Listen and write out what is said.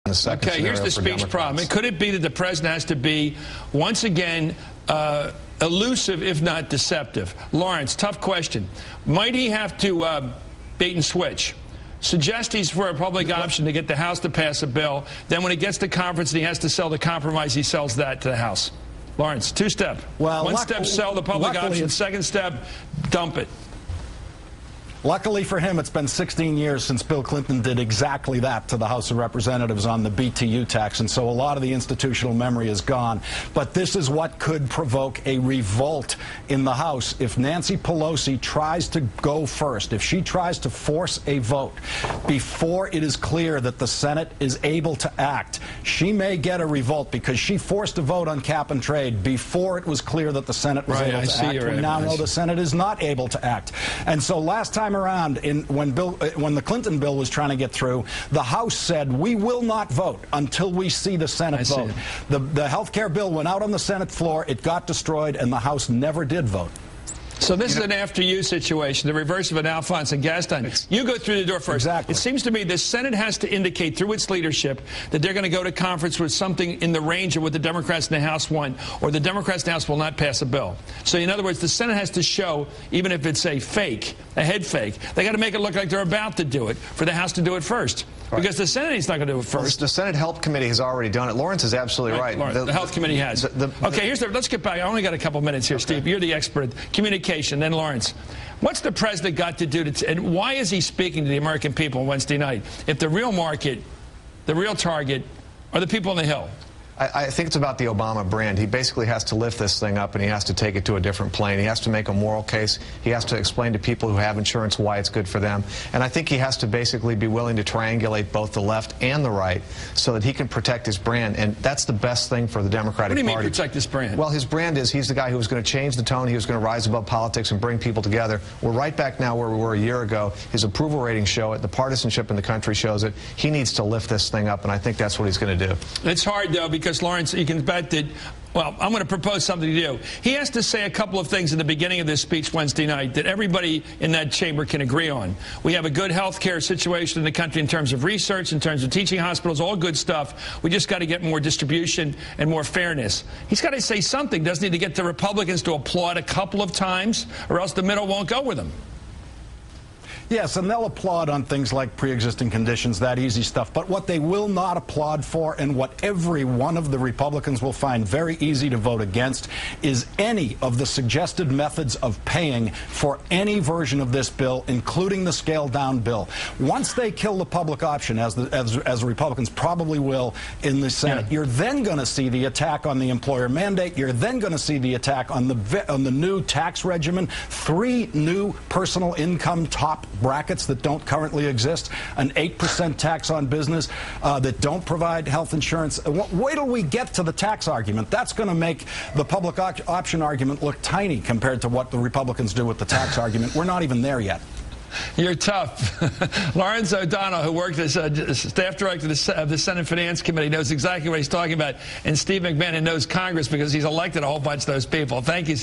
Okay, here's the speech problem. Could it be that the president has to be, once again, elusive, if not deceptive? Lawrence, tough question. Might he have to bait and switch? Suggest he's for a public option to get the House to pass a bill. Then when he gets to conference and he has to sell the compromise, he sells that to the House. Lawrence, two-step. Well, one step, sell the public option. Second step, dump it. Luckily for him, it's been 16 years since Bill Clinton did exactly that to the House of Representatives on the BTU tax, and so a lot of the institutional memory is gone. But this is what could provoke a revolt in the House if Nancy Pelosi tries to go first, if she tries to force a vote before it is clear that the Senate is able to act. She may get a revolt because she forced a vote on cap and trade before it was clear that the Senate was able to act. We now know the Senate is not able to act. And so last time around, when the Clinton bill was trying to get through, the House said, we will not vote until we see the Senate vote. The health care bill went out on the Senate floor, it got destroyed, and the House never did vote. So this is an after-you situation, the reverse of an Alphonse and Gaston. You go through the door first. Exactly. It seems to me the Senate has to indicate through its leadership that they're going to go to conference with something in the range of what the Democrats in the House want, or the Democrats in the House will not pass a bill. So in other words, the Senate has to show, even if it's a fake, a head fake, they got to make it look like they're about to do it for the House to do it first. Right. Because the Senate is not going to do it first. Well, the Senate Health Committee has already done it. Lawrence is absolutely right. The Health Committee has. Okay, let's get back. I only got a couple minutes here, Steve. You're the expert. Communication, then Lawrence. What's the president got to do and why is he speaking to the American people on Wednesday night if the real market, the real target, are the people on the Hill? I think it's about the Obama brand. He basically has to lift this thing up and he has to take it to a different plane. He has to make a moral case. He has to explain to people who have insurance why it's good for them. And I think he has to basically be willing to triangulate both the left and the right so that he can protect his brand. And that's the best thing for the Democratic Party. What do you mean protect his brand? Well, his brand is he's the guy who was going to change the tone. He was going to rise above politics and bring people together. We're right back now where we were a year ago. His approval ratings show it. The partisanship in the country shows it. He needs to lift this thing up, and I think that's what he's going to do. It's hard, though, because, Lawrence, you can bet that, well, I'm going to propose something to you. He has to say a couple of things at the beginning of this speech Wednesday night that everybody in that chamber can agree on. We have a good health care situation in the country in terms of research, in terms of teaching hospitals, all good stuff. We just got to get more distribution and more fairness. He's got to say something, doesn't he, to get the Republicans to applaud a couple of times, or else the middle won't go with him. Yes, and they'll applaud on things like pre-existing conditions, that easy stuff. But what they will not applaud for, and what every one of the Republicans will find very easy to vote against, is any of the suggested methods of paying for any version of this bill, including the scaled-down bill. Once they kill the public option, as the Republicans probably will in the Senate, you're then going to see the attack on the employer mandate. You're then going to see the attack on the new tax regimen, 3 new personal income top brackets that don't currently exist, an 8% tax on business that don't provide health insurance. Wait till we get to the tax argument. That's going to make the public option argument look tiny compared to what the Republicans do with the tax argument. We're not even there yet. You're tough. Lawrence O'Donnell, who worked as staff director of the Senate Finance Committee, knows exactly what he's talking about. And Steve McMahon knows Congress because he's elected a whole bunch of those people. Thank you.